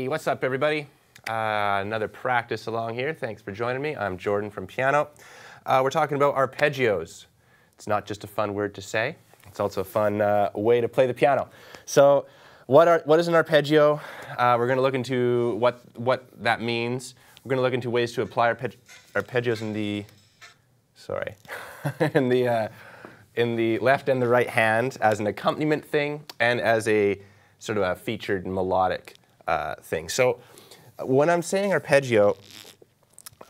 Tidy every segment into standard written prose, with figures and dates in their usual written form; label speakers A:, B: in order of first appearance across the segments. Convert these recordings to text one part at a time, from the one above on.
A: Hey, what's up everybody? Another practice along here. Thanks for joining me. I'm Jordan from Pianote. We're talking about arpeggios. It's not just a fun word to say, it's also a fun way to play the piano. So what is an arpeggio? We're going to look into what that means. We're going to look into ways to apply arpeggios in the, in the left and the right hand as an accompaniment thing and as a sort of a featured melodic thing. So when I'm saying arpeggio,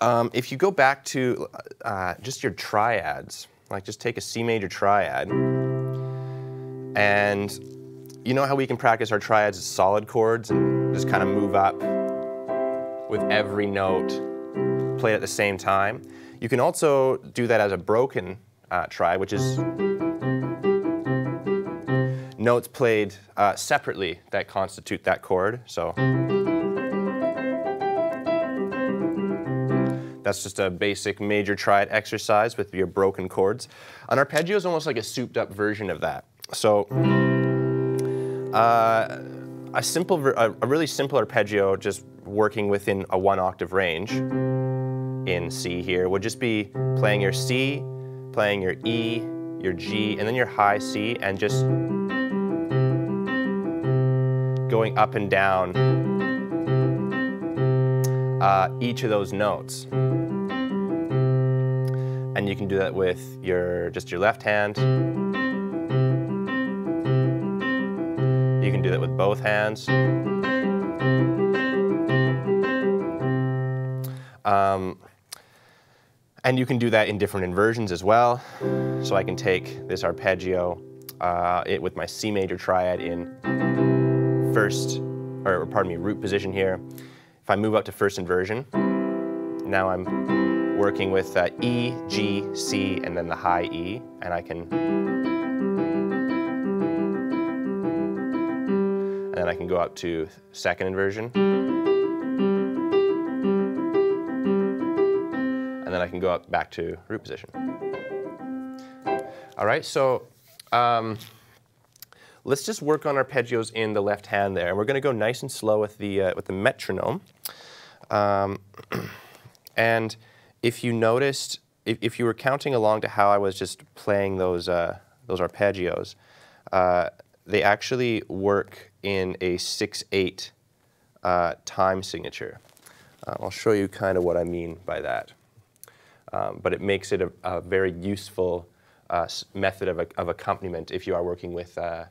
A: if you go back to just your triads, like just take a C major triad, and you know how we can practice our triads as solid chords and just kind of move up with every note played at the same time. You can also do that as a broken triad, which is notes played separately that constitute that chord. So that's just a basic major triad exercise with your broken chords. An arpeggio is almost like a souped up version of that. So a really simple arpeggio, just working within a 1 octave range in C here, would just be playing your C, playing your E, your G, and then your high C, and just going up and down each of those notes. And you can do that with just your left hand. You can do that with both hands. And you can do that in different inversions as well. So I can take this arpeggio with my C major triad in root position here. If I move up to first inversion, now I'm working with E, G, C, and then the high E, and then I can go up to second inversion, and then I can go up back to root position. All right, so let's just work on arpeggios in the left hand there, and we're going to go nice and slow with the metronome. And if you noticed, if you were counting along to how I was just playing those arpeggios, they actually work in a 6/8 time signature. I'll show you kind of what I mean by that. But it makes it a very useful method of accompaniment if you are working with a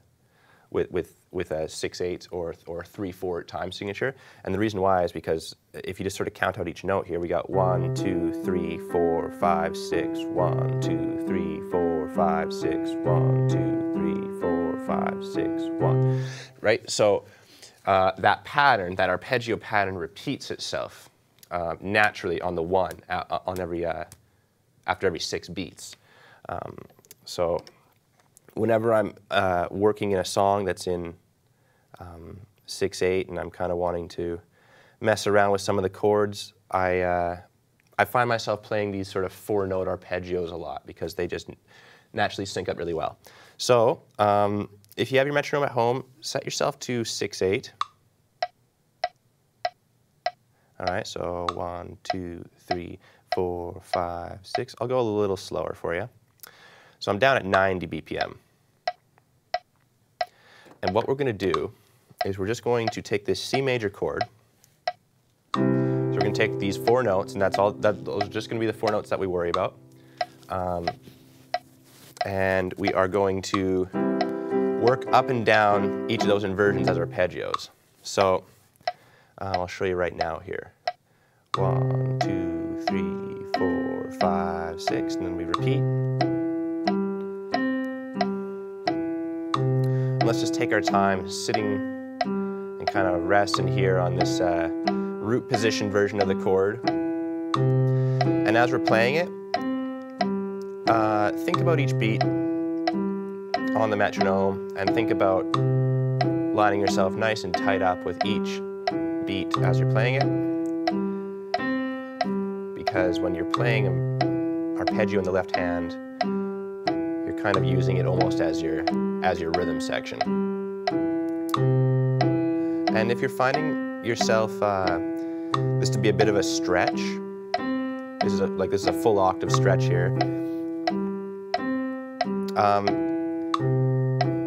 A: 6/8 or 3/4 time signature. And the reason why is because if you just sort of count out each note here, we got 1, 2, 3, 4, 5, 6, 1, 2, 3, 4, 5, 6, 1, 2, 3, 4, 5, 6, 1. Right? So that pattern, that arpeggio pattern, repeats itself naturally on the 1 after every 6 beats. So whenever I'm working in a song that's in 6/8 and I'm kind of wanting to mess around with some of the chords, I find myself playing these sort of 4-note arpeggios a lot because they just naturally sync up really well. So if you have your metronome at home, set yourself to 6/8. All right, so 1, 2, 3, 4, 5, 6. I'll go a little slower for you. So I'm down at 90 BPM. And what we're going to do is we're just going to take this C major chord. So we're going to take these 4 notes, and those are just going to be the 4 notes that we worry about. And we are going to work up and down each of those inversions as arpeggios. So I'll show you right now here. 1, 2, 3, 4, 5, 6, and then we repeat. Let's just take our time sitting and kind of rest in here on this root position version of the chord. And as we're playing it, think about each beat on the metronome and think about lining yourself nice and tight up with each beat as you're playing it. Because when you're playing an arpeggio in the left hand, you're kind of using it almost as your rhythm section. And if you're finding yourself this to be a bit of a stretch. This is a full octave stretch here.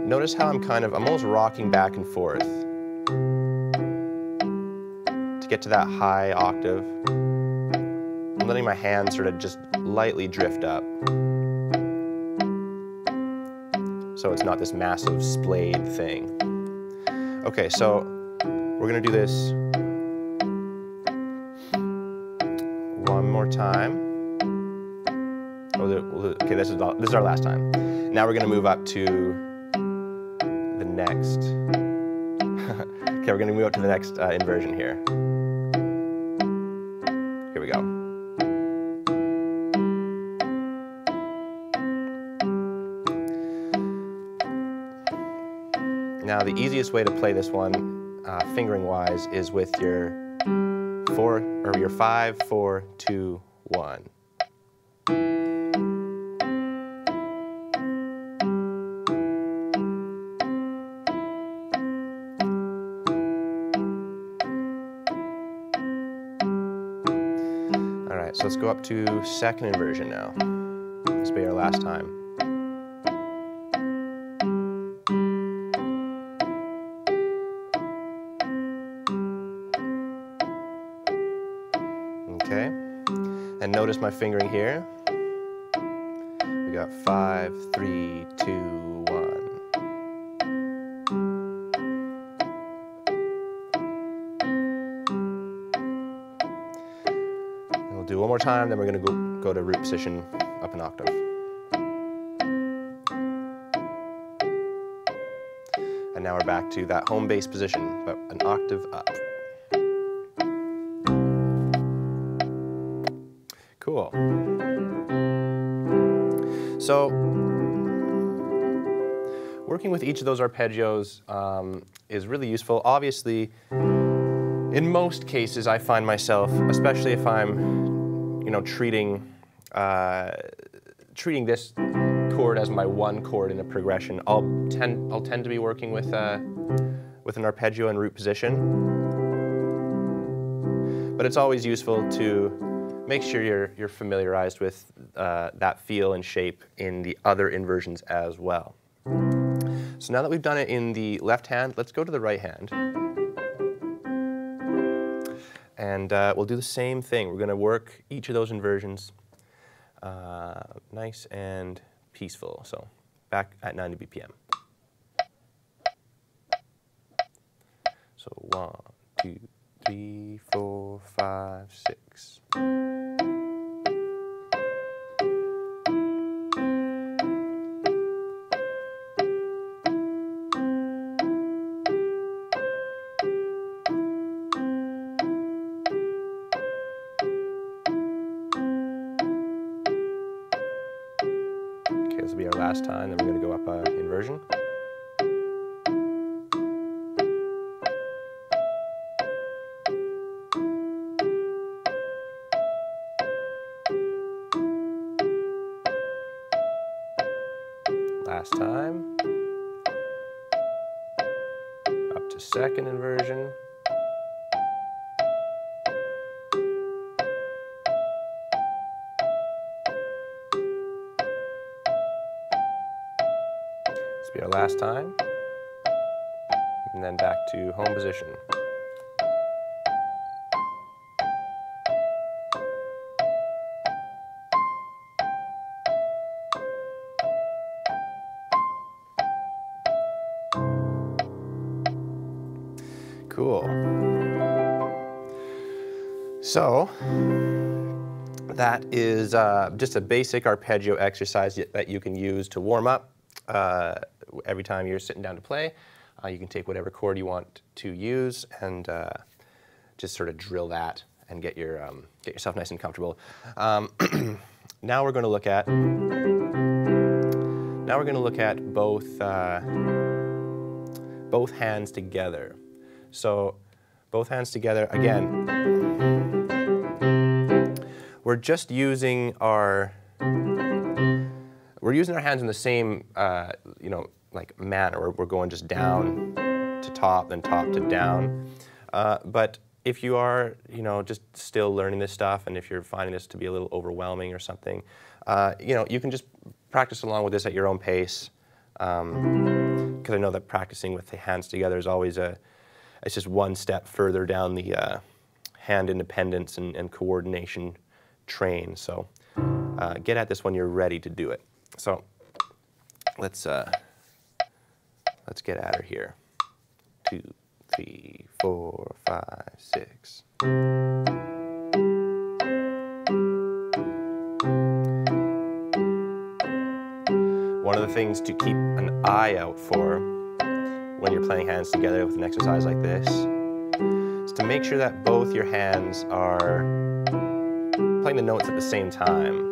A: Notice how I'm almost rocking back and forth to get to that high octave. I'm letting my hands sort of just lightly drift up, so it's not this massive splayed thing. Okay, so we're gonna do this one more time. Okay, this is our last time. Now we're gonna move up to the next. Okay, we're gonna move up to the next inversion here. Here we go. Now the easiest way to play this one, fingering-wise, is with your 5, 4, 2, 1. All right, so let's go up to second inversion now. This will be our last time. Okay, and notice my fingering here. We got 5, 3, 2, 1. And we'll do one more time, then we're going to go to root position up an octave. And now we're back to that home bass position, but an octave up. Cool. So, working with each of those arpeggios is really useful. Obviously, in most cases, I find myself, especially if I'm, treating this chord as my one chord in a progression, I'll tend to be working with an arpeggio in root position. But it's always useful to make sure you're familiarized with that feel and shape in the other inversions as well. So now that we've done it in the left hand, let's go to the right hand. And we'll do the same thing. We're going to work each of those inversions nice and peaceful. So back at 90 BPM. So 1, 2, 3, 4, 5, 6. Okay, this will be our last time, then we're going to go up inversion. Last time. Up to second inversion. This will be our last time. And then back to home position. Cool. So that is just a basic arpeggio exercise that you can use to warm up every time you're sitting down to play. You can take whatever chord you want to use and just sort of drill that and get yourself nice and comfortable. Now we're going to look at both hands together. So both hands together, again, we're just using our hands in the same, like manner. We're going just down to top, then top to down. But if you are, you know, just still learning this stuff, and if you're finding this to be a little overwhelming or something, you know, you can just practice along with this at your own pace. Because I know that practicing with the hands together is always it's just one step further down the hand independence and coordination train. So get at this when you're ready to do it. So let's get at her here. 2, 3, 4, 5, 6. One of the things to keep an eye out for when you're playing hands together with an exercise like this is to make sure that both your hands are playing the notes at the same time.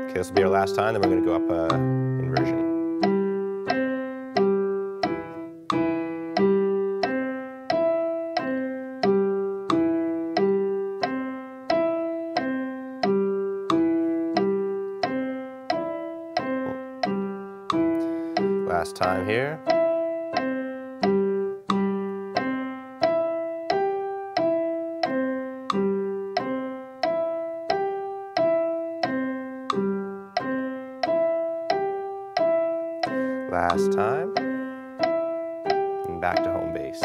A: Okay, this will be our last time, then we're going to go up inversion. Last time here. Last time. And back to home base.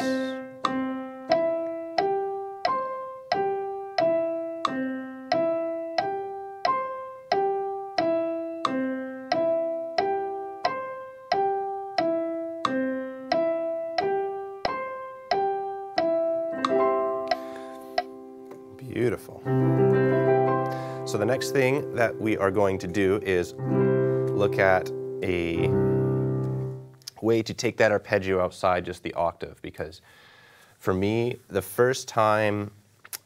A: Beautiful. So the next thing that we are going to do is look at a way to take that arpeggio outside just the octave, because for me, the first time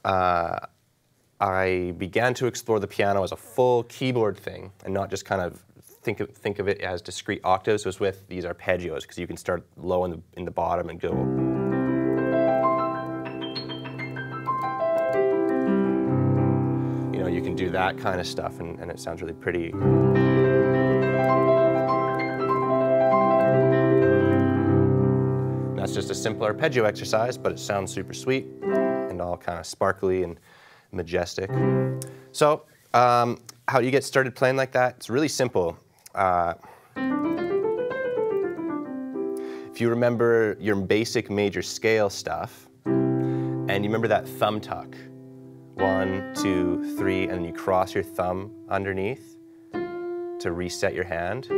A: I began to explore the piano as a full keyboard thing and not just kind of think of it as discrete octaves was with these arpeggios, because you can start low in the bottom and go. You can do that kind of stuff, and it sounds really pretty. That's just a simple arpeggio exercise, but it sounds super sweet and all kind of sparkly and majestic. So, how do you get started playing like that? It's really simple. If you remember your basic major scale stuff, and you remember that thumb tuck, 1, 2, 3, and then you cross your thumb underneath to reset your hand.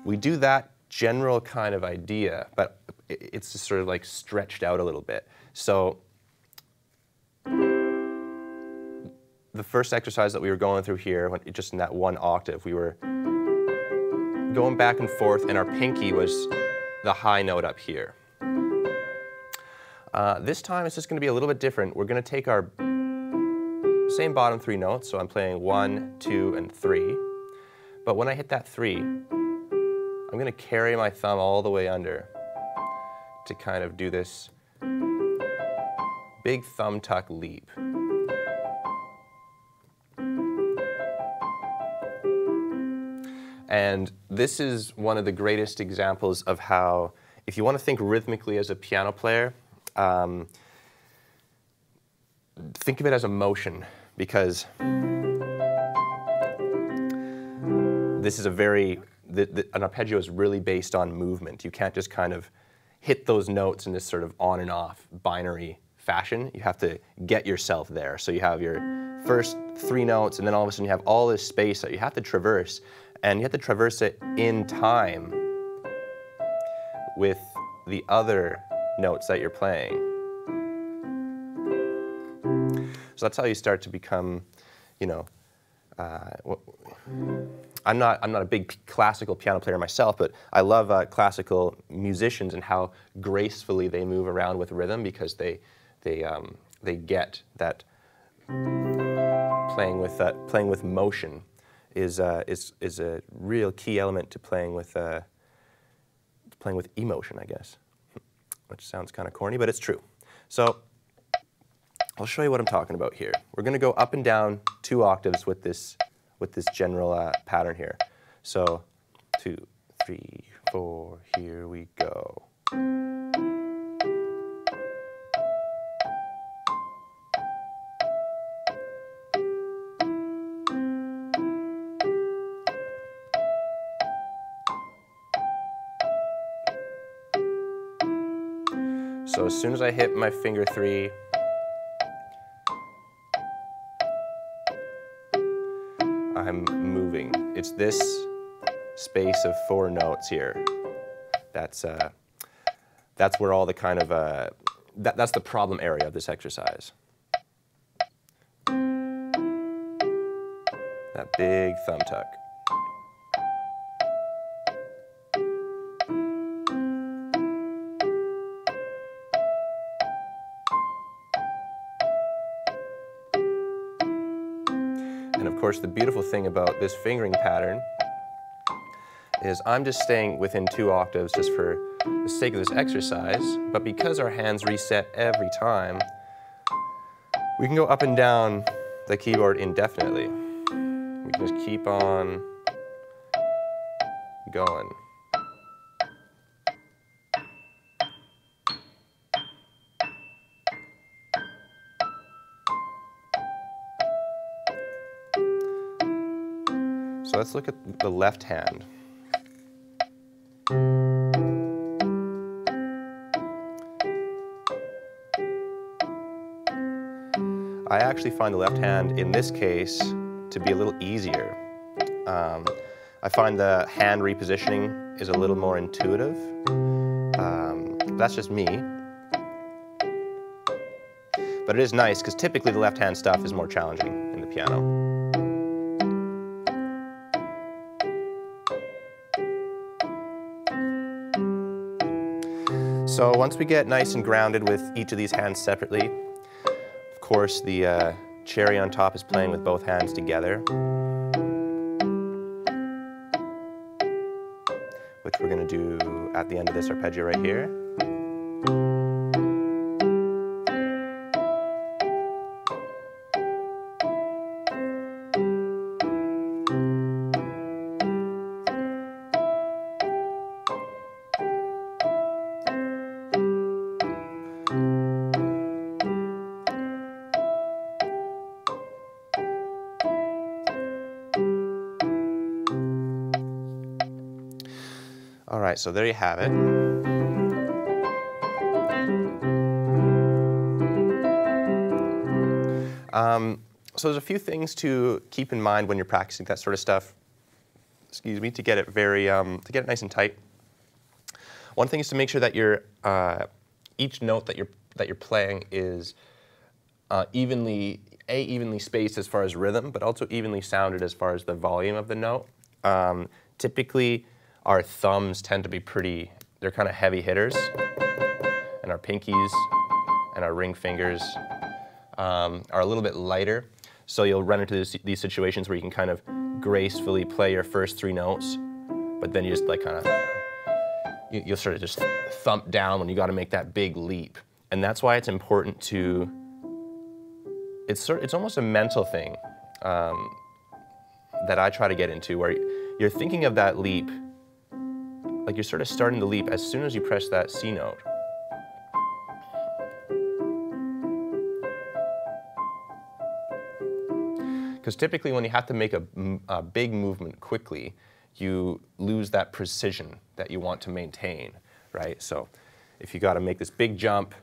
A: We do that general kind of idea, but it's just sort of like stretched out a little bit. So the first exercise that we were going through here, just in that one octave, we were going back and forth, and our pinky was the high note up here. This time it's just going to be a little bit different. We're going to take our same bottom 3 notes, so I'm playing 1, 2, and 3. But when I hit that 3, I'm going to carry my thumb all the way under to kind of do this big thumb tuck leap. And this is one of the greatest examples of how, if you want to think rhythmically as a piano player, think of it as a motion, because this is an arpeggio is really based on movement. You can't just kind of hit those notes in this sort of on and off binary fashion. You have to get yourself there. So you have your first 3 notes, and then all of a sudden you have all this space that you have to traverse, and you have to traverse it in time with the other notes that you're playing. So that's how you start to become, you know, I'm not a big classical piano player myself, but I love classical musicians and how gracefully they move around with rhythm, because they get that playing with motion is a real key element to playing with emotion, I guess, which sounds kind of corny, but it's true. So I'll show you what I'm talking about here. We're going to go up and down 2 octaves with this general pattern here. So 2, 3, 4, here we go. So as soon as I hit my finger 3, I'm moving. It's this space of 4 notes here. That's where all the kind of, that's the problem area of this exercise. That big thumb tuck. And of course, the beautiful thing about this fingering pattern is I'm just staying within 2 octaves just for the sake of this exercise, but because our hands reset every time, we can go up and down the keyboard indefinitely. We can just keep on going. So let's look at the left hand. I actually find the left hand, in this case, to be a little easier. I find the hand repositioning is a little more intuitive. That's just me. But it is nice, because typically the left hand stuff is more challenging in the piano. So once we get nice and grounded with each of these hands separately, of course the cherry on top is playing with both hands together, which we're going to do at the end of this arpeggio right here. All right, so there you have it. So there's a few things to keep in mind when you're practicing that sort of stuff. Excuse me, to get it to get it nice and tight. One thing is to make sure that your each note that you're playing is evenly spaced as far as rhythm, but also evenly sounded as far as the volume of the note. Typically, our thumbs tend to be they're kind of heavy hitters, and our pinkies and our ring fingers are a little bit lighter. So you'll run into these situations where you can kind of gracefully play your first 3 notes, but then you just like kind of, you'll sort of just thump down when you got to make that big leap. And that's why it's important to, it's almost a mental thing that I try to get into, where you're thinking of that leap, like you're sort of starting the leap as soon as you press that C note. Because typically when you have to make a big movement quickly, you lose that precision that you want to maintain, right? So if you got to make this big jump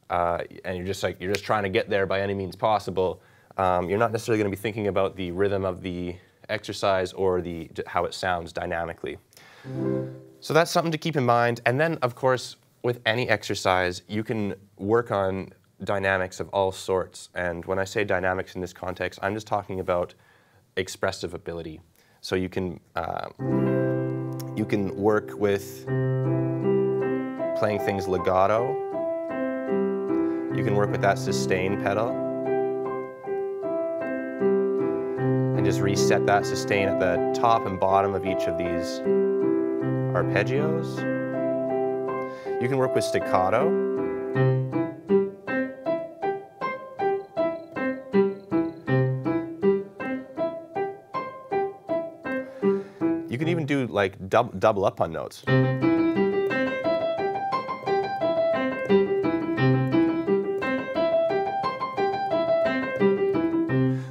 A: and you're just trying to get there by any means possible, you're not necessarily going to be thinking about the rhythm of the exercise or how it sounds dynamically. So that's something to keep in mind. And then, of course, with any exercise, you can work on dynamics of all sorts. And when I say dynamics in this context, I'm just talking about expressive ability. So you can work with playing things legato. You can work with that sustain pedal and just reset that sustain at the top and bottom of each of these arpeggios. You can work with staccato. You can even do like double up on notes.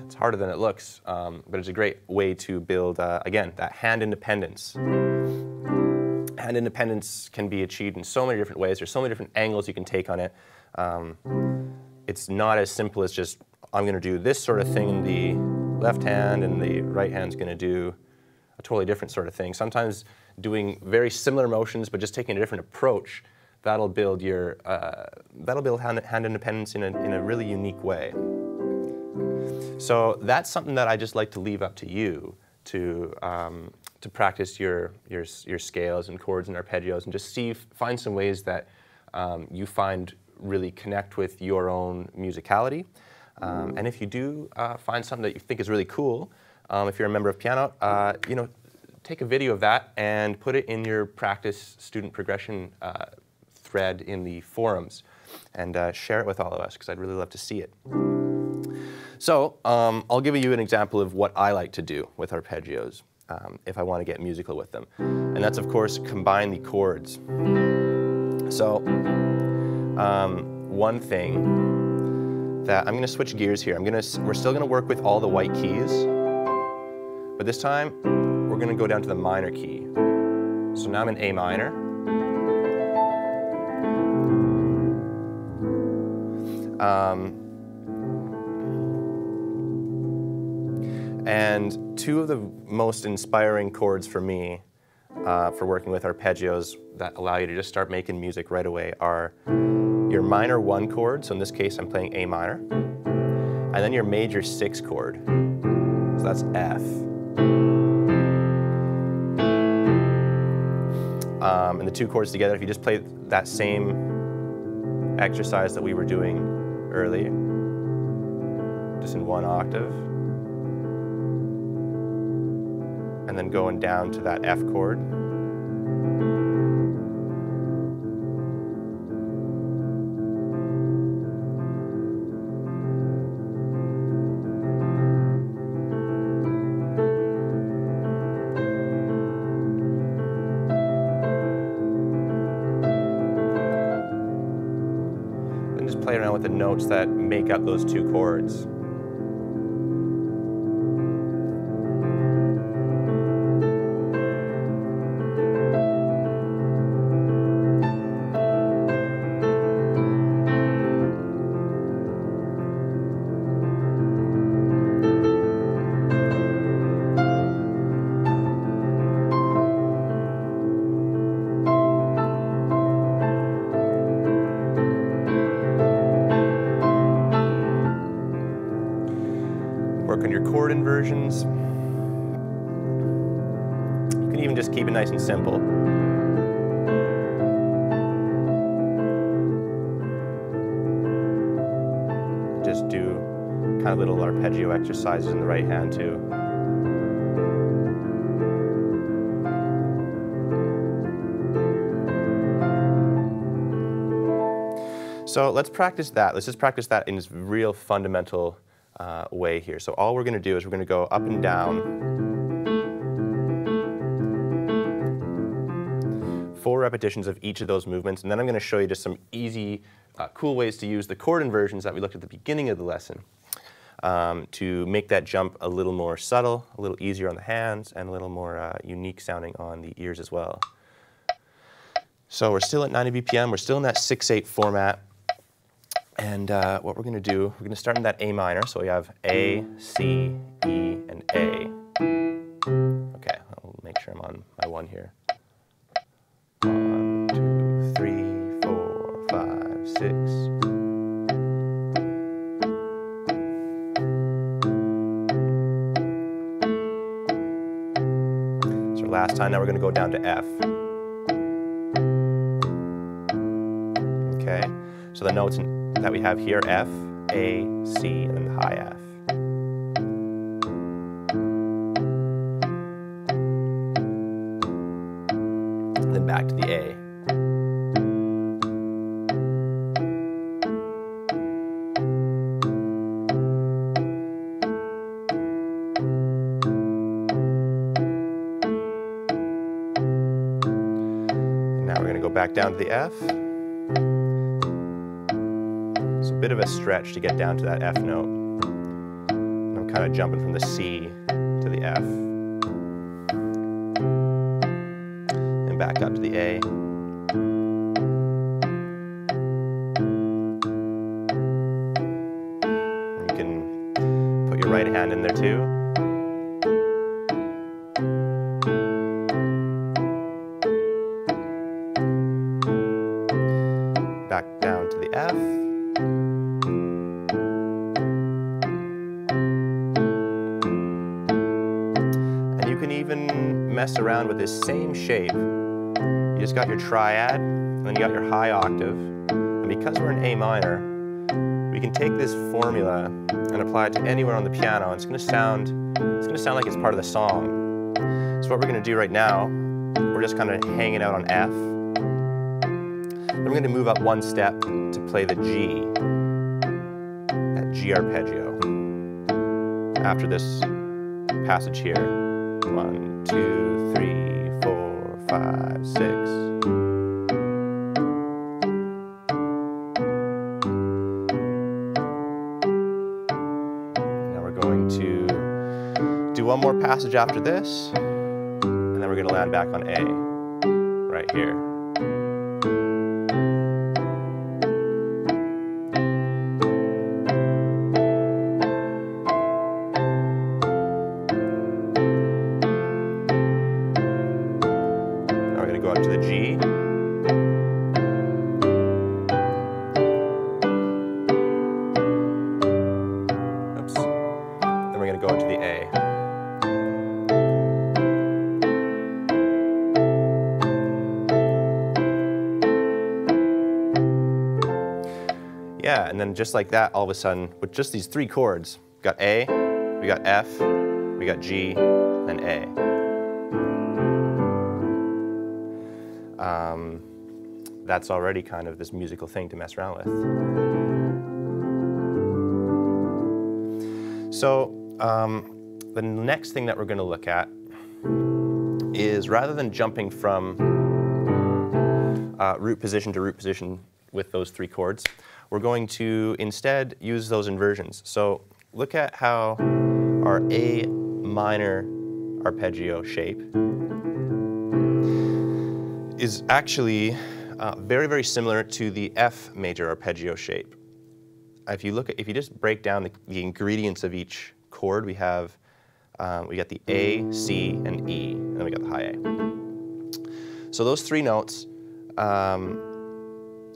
A: It's harder than it looks, but it's a great way to build, again, that hand independence. Hand independence can be achieved in so many different ways. There's so many different angles you can take on it. It's not as simple as just, I'm going to do this sort of thing in the left hand and the right hand's going to do a totally different sort of thing. Sometimes doing very similar motions but just taking a different approach, that'll build your hand independence in a really unique way. So that's something that I just like to leave up to you to practice your scales and chords and arpeggios, and just find some ways that you find really connect with your own musicality. And if you do find something that you think is really cool, if you're a member of Pianote, you know, take a video of that and put it in your practice student progression thread in the forums, and share it with all of us, because I'd really love to see it. So I'll give you an example of what I like to do with arpeggios if I want to get musical with them. And that's, of course, combine the chords. So one thing that I'm going to switch gears here. We're still going to work with all the white keys, but this time we're going to go down to the minor key. So now I'm in A minor. And two of the most inspiring chords for me for working with arpeggios that allow you to just start making music right away are your minor 1 chord, so in this case I'm playing A minor, and then your major 6 chord, so that's F. And the two chords together, if you just play that same exercise that we were doing earlier, just in 1 octave, and then going down to that F chord. And just play around with the notes that make up those 2 chords. Work on your chord inversions. You can even just keep it nice and simple. Just do kind of little arpeggio exercises in the right hand too. So let's practice that. Let's just practice that in this real fundamental way here. So all we're going to do is we're going to go up and down 4 repetitions of each of those movements, and then I'm going to show you just some easy, cool ways to use the chord inversions that we looked at the beginning of the lesson to make that jump a little more subtle, a little easier on the hands, and a little more unique sounding on the ears as well. So we're still at 90 BPM, we're still in that 6/8 format. And what we're going to do, we're going to start in that A minor. So we have A, C, E, and A. Okay, I'll make sure I'm on my 1 here. 1, 2, 3, 4, 5, 6. So last time, now we're going to go down to F. Okay, so the notes that we have here, F, A, C, and then the high F. And then back to the A. back down to the F. It's a bit of a stretch to get down to that F note. And I'm kind of jumping from the C to the F. And back up to the A. You can put your right hand in there too. Back down to the F. And you can even mess around with this same shape. You just got your triad, and then you got your high octave. And because we're in A minor, we can take this formula and apply it to anywhere on the piano. And it's going to sound like it's part of the song. So what we're going to do right now, we're just kind of hanging out on F. Then we're going to move up one step to play the G, that G arpeggio. After this passage here. 1, 2, 3, 4, 5, 6. Now we're going to do one more passage after this, and then we're going to land back on A, right here. Go up to the G. Oops. Then we're going to go into the A. Yeah, and then just like that, all of a sudden, with just these three chords, we got A, we got F, we got G, and A. That's already kind of this musical thing to mess around with. So the next thing that we're going to look at is, rather than jumping from root position to root position with those three chords, we're going to instead use those inversions. So look at how our A minor arpeggio shape is actually very, very similar to the F major arpeggio shape. If you just break down the ingredients of each chord, we got the A, C, and E, and then we got the high A. So those three notes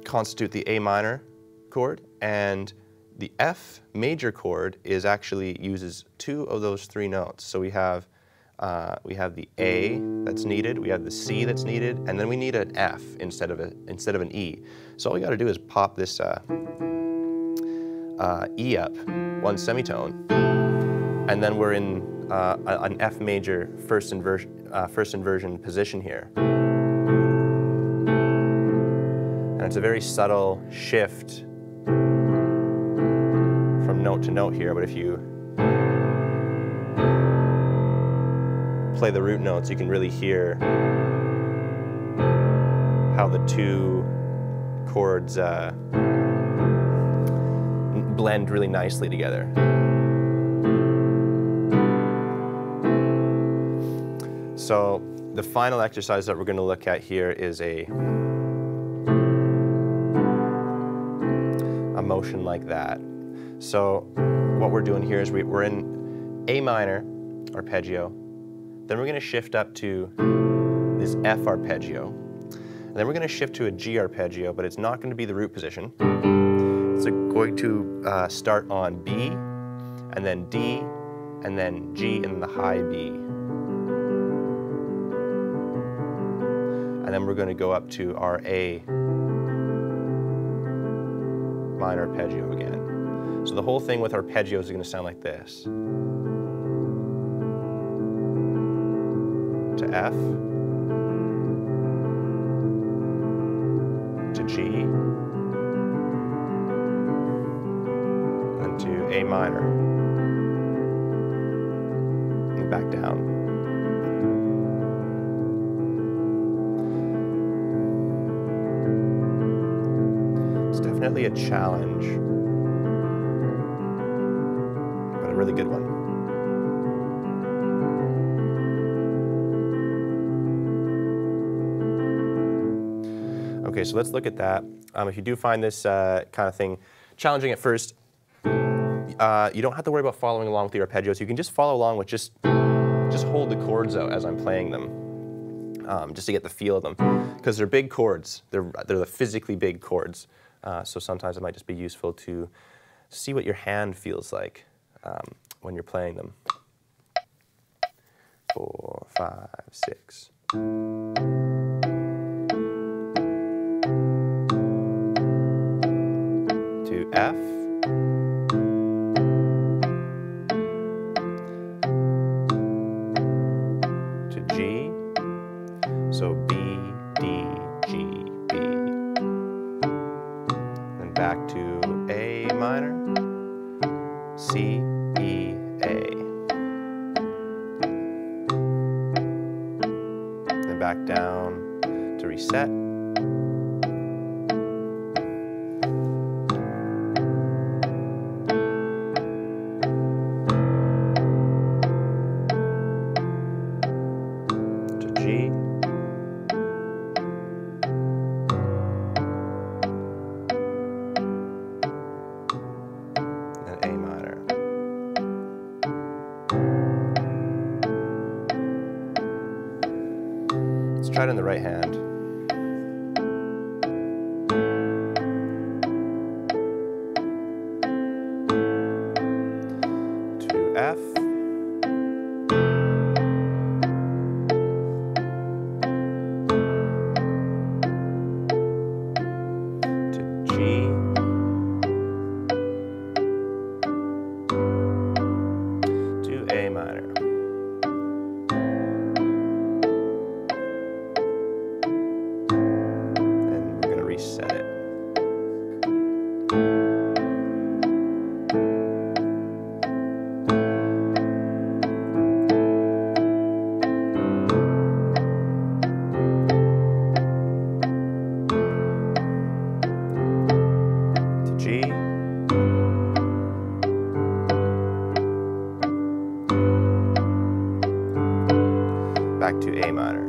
A: constitute the A minor chord, and the F major chord actually uses two of those three notes. So we have the A that's needed, we have the C that's needed, and then we need an F instead of an E. So all we got to do is pop this E up one semitone, and then we're in an F major first inversion position here. And it's a very subtle shift from note to note here, but if you play the root notes, you can really hear how the two chords blend really nicely together. So the final exercise that we're going to look at here is a motion like that. So what we're doing here is we're in A minor arpeggio. Then we're going to shift up to this F arpeggio. And then we're going to shift to a G arpeggio, but it's not going to be the root position. It's going to start on B, and then D, and then G, and the high B. And then we're going to go up to our A minor arpeggio again. So the whole thing with arpeggios is going to sound like this. To F, to G, and to A minor, and back down. definitely a challenge, but a really good one. Okay, so let's look at that. If you do find this kind of thing challenging at first, you don't have to worry about following along with your arpeggios. You can just follow along with just hold the chords out as I'm playing them, just to get the feel of them, because they're big chords. They're the physically big chords. So sometimes it might just be useful to see what your hand feels like when you're playing them. 4, 5, 6. To F. To G. So B, D, G, B. Then back to A minor, C, E, A. Then back down to reset. To G. And A minor. Let's try it in the right hand. To F. To G. To A minor. And we're going to reset it. To G. Back to A minor.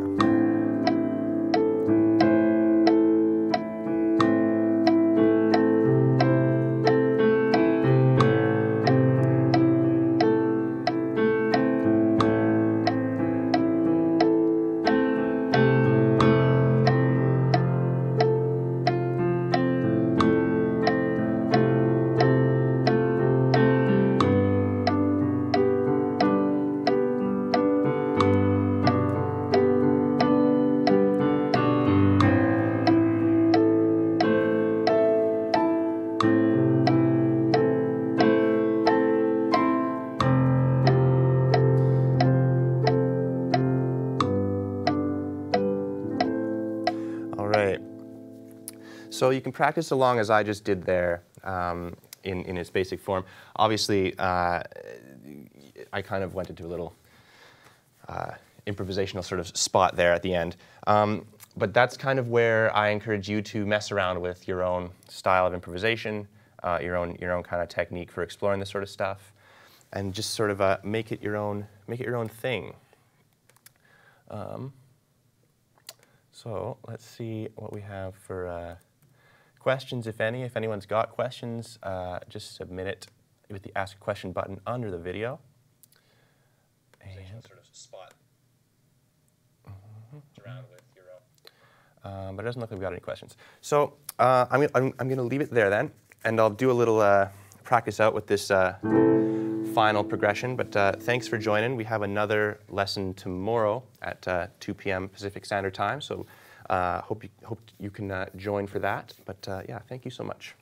A: All right. So you can practice along as I just did there in its basic form. Obviously, I kind of went into a little improvisational sort of spot there at the end. But that's kind of where I encourage you to mess around with your own style of improvisation, your own kind of technique for exploring this sort of stuff, and just sort of make it your own thing. So let's see what we have for questions, if any. If anyone's got questions, just submit it with the Ask a Question button under the video. And sort of spot around with your own. But it doesn't look like we've got any questions. So I'm going to leave it there then, and I'll do a little practice out with this final progression. But thanks for joining. We have another lesson tomorrow at 2 p.m. Pacific Standard Time. So hope you can join for that. But yeah, thank you so much.